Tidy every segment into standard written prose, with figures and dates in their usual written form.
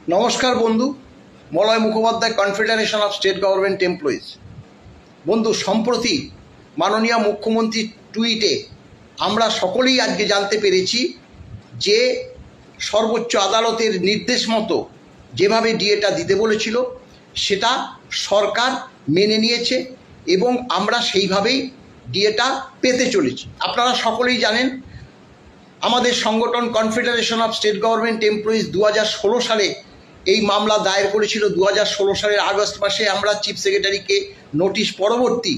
নমস্কার বন্ধু, Malay Mukhopadhyay, confederation of state government employees. বন্ধু, সম্প্রতি মাননীয় মুখ্যমন্ত্রীর টুইটে আমরা সকলেই আজকে জানতে পেরেছি যে সর্বোচ্চ আদালতের নির্দেশ মতো যেভাবে ডিএটা দিতে বলেছিল সেটা সরকার মেনে নিয়েছে এবং আমরা সেইভাবেই ডিএটা পেতে চলেছি। আপনারা সকলেই জানেন আমাদের সংগঠন confederation of state government employees 2016 সালে এই মামলা দায়ের করেছিল। 2016 সালের আগস্ট মাসে আমরা চিফ সেক্রেটারিকে নোটিশ পরবর্তী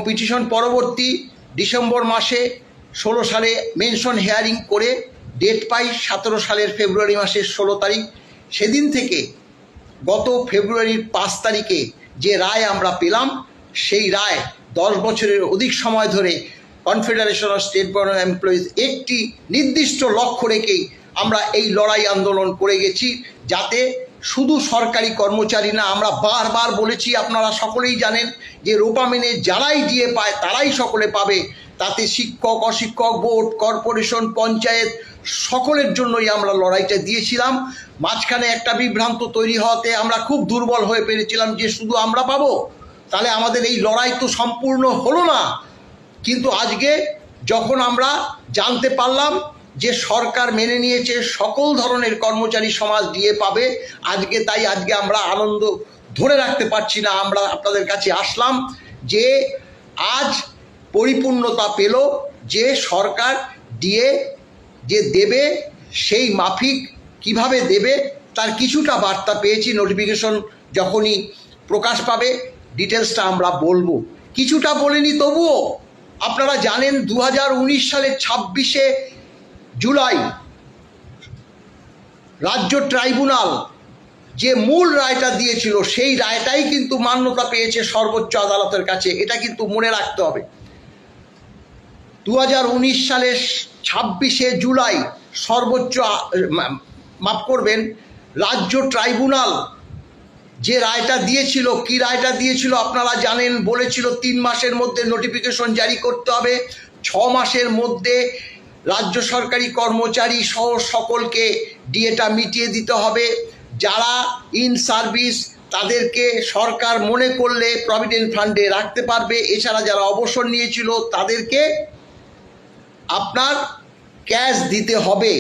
পিটিশন পরবর্তী ডিসেম্বর মাসে 16 সালে মেনশন হেয়ারিং করে ডেট পাই 17 সালের ফেব্রুয়ারি মাসের 16 তারিখ। সেদিন থেকে গত ফেব্রুয়ারির 5 তারিখে যে রায় আমরা পেলাম, সেই রায় 10 বছরের অধিক সময় ধরে confederation of state government employees একটি নির্দিষ্ট লক্ষ্য রেখেই আমরা এই লড়াই আন্দোলন করে গেছি, যাতে শুধু সরকারি কর্মচারী না, আমরা বারবার বলেছি, আপনারা সকলেই জানেন যে রোপা মেনে যারাই ডিএ পায় তারাই সকলে পাবে। তাতে শিক্ষক, অশিক্ষক, বোর্ড, কর্পোরেশন, পঞ্চায়েত সকলের জন্যই আমরা লড়াইটা দিয়েছিলাম। মাঝখানে একটা বিভ্রান্ত তৈরি হওয়াতে আমরা খুব দুর্বল হয়ে পেরেছিলাম যে শুধু আমরা পাবো, তাহলে আমাদের এই লড়াই তো সম্পূর্ণ হলো না। কিন্তু আজকে যখন আমরা জানতে পারলাম যে সরকার মেনে নিয়েছে, সকল ধরনের কর্মচারী সমাজ ডিএ পাবে, আজকে আমরা আনন্দ ধরে রাখতে পারছি না। আমরা আপনাদের কাছে আসলাম যে আজ পরিপূর্ণতা পেল যে সরকার ডিএ যে দেবে সেই মাফিক কিভাবে দেবে তার কিছুটা বার্তা পেয়েছি। নোটিফিকেশন যখনই প্রকাশ পাবে ডিটেলসটা আমরা বলবো। কিছুটা বলিনি, তবুও আপনারা জানেন 2019 সালের 26শে জুলাই রাজ্য ট্রাইব্যুনাল যে মূল রায়টা দিয়েছিল সেই রায়টাই কিন্তু মান্যতা পেয়েছে সর্বোচ্চ আদালতের কাছে। এটা কিন্তু মনে রাখতে হবে। 2019 সালের 26শে জুলাই রাজ্য ট্রাইব্যুনাল যে রায়টা দিয়েছিল, কি রায়টা দিয়েছিল আপনারা জানেন। বলেছিল 3 মাসের মধ্যে নোটিফিকেশন জারি করতে হবে, 6 মাসের মধ্যে রাজ্য সরকারি কর্মচারী সহ সকলকে ডিএটা মিটিয়ে দিতে হবে। যারা ইন সার্ভিস তাদেরকে সরকার মনে করলে প্রভিডেন্ট ফান্ডে রাখতে পারবে। এছাড়া যারা অবসর নিয়েছিল তাদেরকে আপনার ক্যাশ দিতে হবে।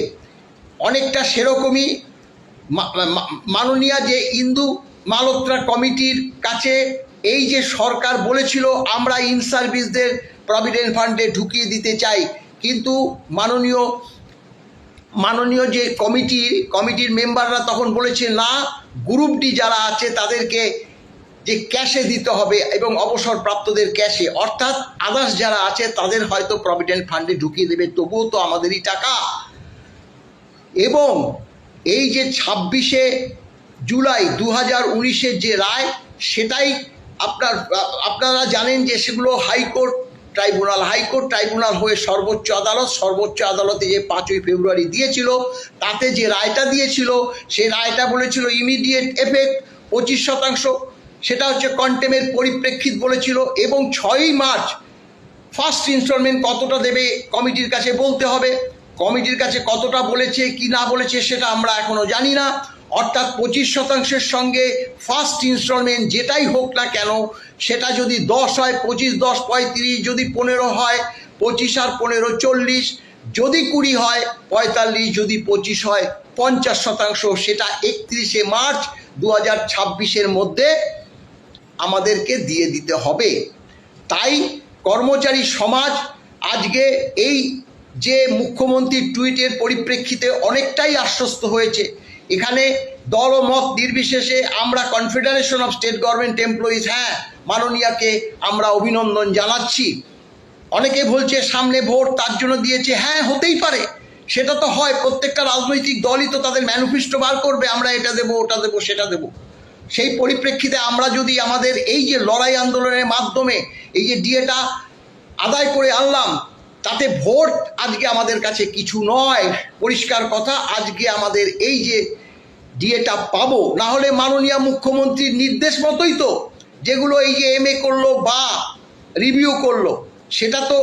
অনেকটা সেরকমই মাননীয় যে ইন্দু মালহোত্রা কমিটির কাছে এই যে সরকার বলেছিল আমরা ইন সার্ভিসদের প্রভিডেন্ট ফান্ডে ঢুকিয়ে দিতে চাই, কিন্তু মাননীয় যে কমিটির মেম্বাররা তখন বলেছে না, গ্রুপ ডি যারা আছে তাদেরকে যে ক্যাশে দিতে হবে এবং অবসরপ্রাপ্তদের ক্যাশে, অর্থাৎ আদার্স যারা আছে তাদের হয়তো প্রভিডেন্ট ফান্ডে ঢুকিয়ে দেবে, তবুও তো আমাদেরই টাকা। এবং এই যে 26শে জুলাই 2019-এর যে রায়, সেটাই আপনারা জানেন যে সেগুলো হাইকোর্ট ট্রাইব্যুনাল হয়ে সর্বোচ্চ আদালতে যে 5ই ফেব্রুয়ারি দিয়েছিল, তাতে যে রায়টা দিয়েছিল সেই রায়টা বলেছিল ইমিডিয়েট এফেক্ট 25%, সেটা হচ্ছে কন্টেমের পরিপ্রেক্ষিত বলেছিল। এবং 6ই মার্চ ফার্স্ট ইনস্টলমেন্ট কতটা দেবে কমিটির কাছে বলতে হবে। কমিটির কাছে কতটা বলেছে কি না বলেছে সেটা আমরা এখনো জানি না। অর্থাৎ 25%-এর সঙ্গে ফার্স্ট ইনস্টলমেন্ট যেটাই হোক না কেন, সেটা যদি 10 হয় 25, 10 35, যদি 15 হয় 25 আর 15 40, যদি 20 হয় 45, যদি 25 হয় 50%, সেটা 31শে মার্চ 2026-এর মধ্যে আমাদেরকে দিয়ে দিতে হবে। তাই কর্মচারী সমাজ আজকে এই যে মুখ্যমন্ত্রীর টুইটের পরিপ্রেক্ষিতে অনেকটাই আশ্বস্ত হয়েছে। এখানে দল ও মত নির্বিশেষে আমরা confederation of state government employees, হ্যাঁ, মাননীয়াকে আমরা অভিনন্দন জানাচ্ছি। অনেকে বলছে সামনে ভোট তার জন্য দিয়েছে, হ্যাঁ হতেই পারে, সেটা তো হয়। প্রত্যেকটা রাজনৈতিক দলই তো তাদের ম্যানিফেস্টো বার করবে, আমরা এটা দেবো, ওটা দেবো, সেটা দেবো। সেই পরিপ্রেক্ষিতে আমরা যদি আমাদের এই যে লড়াই আন্দোলনের মাধ্যমে এই যে ডিএটা আদায় করে আনলাম, তাতে ভোট আজকে আমাদের কাছে কিছু নয়। পরিষ্কার কথা, আজকে আমাদের এই যে ডিএটা পাবো, না হলে মাননীয় মুখ্যমন্ত্রীর নির্দেশ মতোই তো যেগুলো এই যে এমএ করলো বা রিভিউ করলো, সেটা তো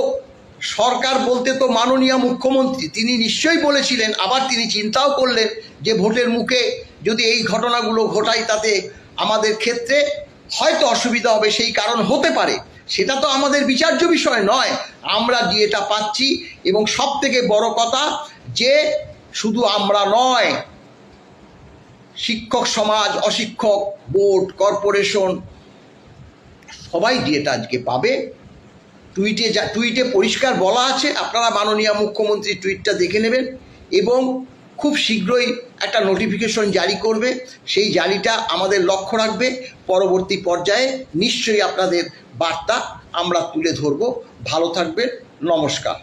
সরকার বলতে তো মাননীয় মুখ্যমন্ত্রী, তিনি নিশ্চয়ই বলেছিলেন, আবার তিনি চিন্তাও করলেন যে ভোটের মুখে যদি এই ঘটনাগুলো ঘটাই তাতে আমাদের ক্ষেত্রে হয়তো অসুবিধা হবে, সেই কারণ হতে পারে, সেটা তো আমাদের বিচার্য বিষয় নয়। আমরা যেটা পাচ্ছি, এবং সব থেকে বড় কথা যে শুধু আমরা নয়, শিক্ষক সমাজ, অশিক্ষক, বোর্ড, কর্পোরেশন সবাই ডিএটা আজকে পাবে। টুইটে পরিষ্কার বলা আছে, আপনারা মাননীয় মুখ্যমন্ত্রীর টুইটটা দেখে নেবেন, এবং খুব শীঘ্রই একটা নোটিফিকেশন জারি করবে। সেই জারিটা আমাদের লক্ষ্য রাখবে, পরবর্তী পর্যায়ে নিশ্চয়ই আপনাদের বার্তা আমরা তুলে ধরব। ভালো থাকবেন, নমস্কার।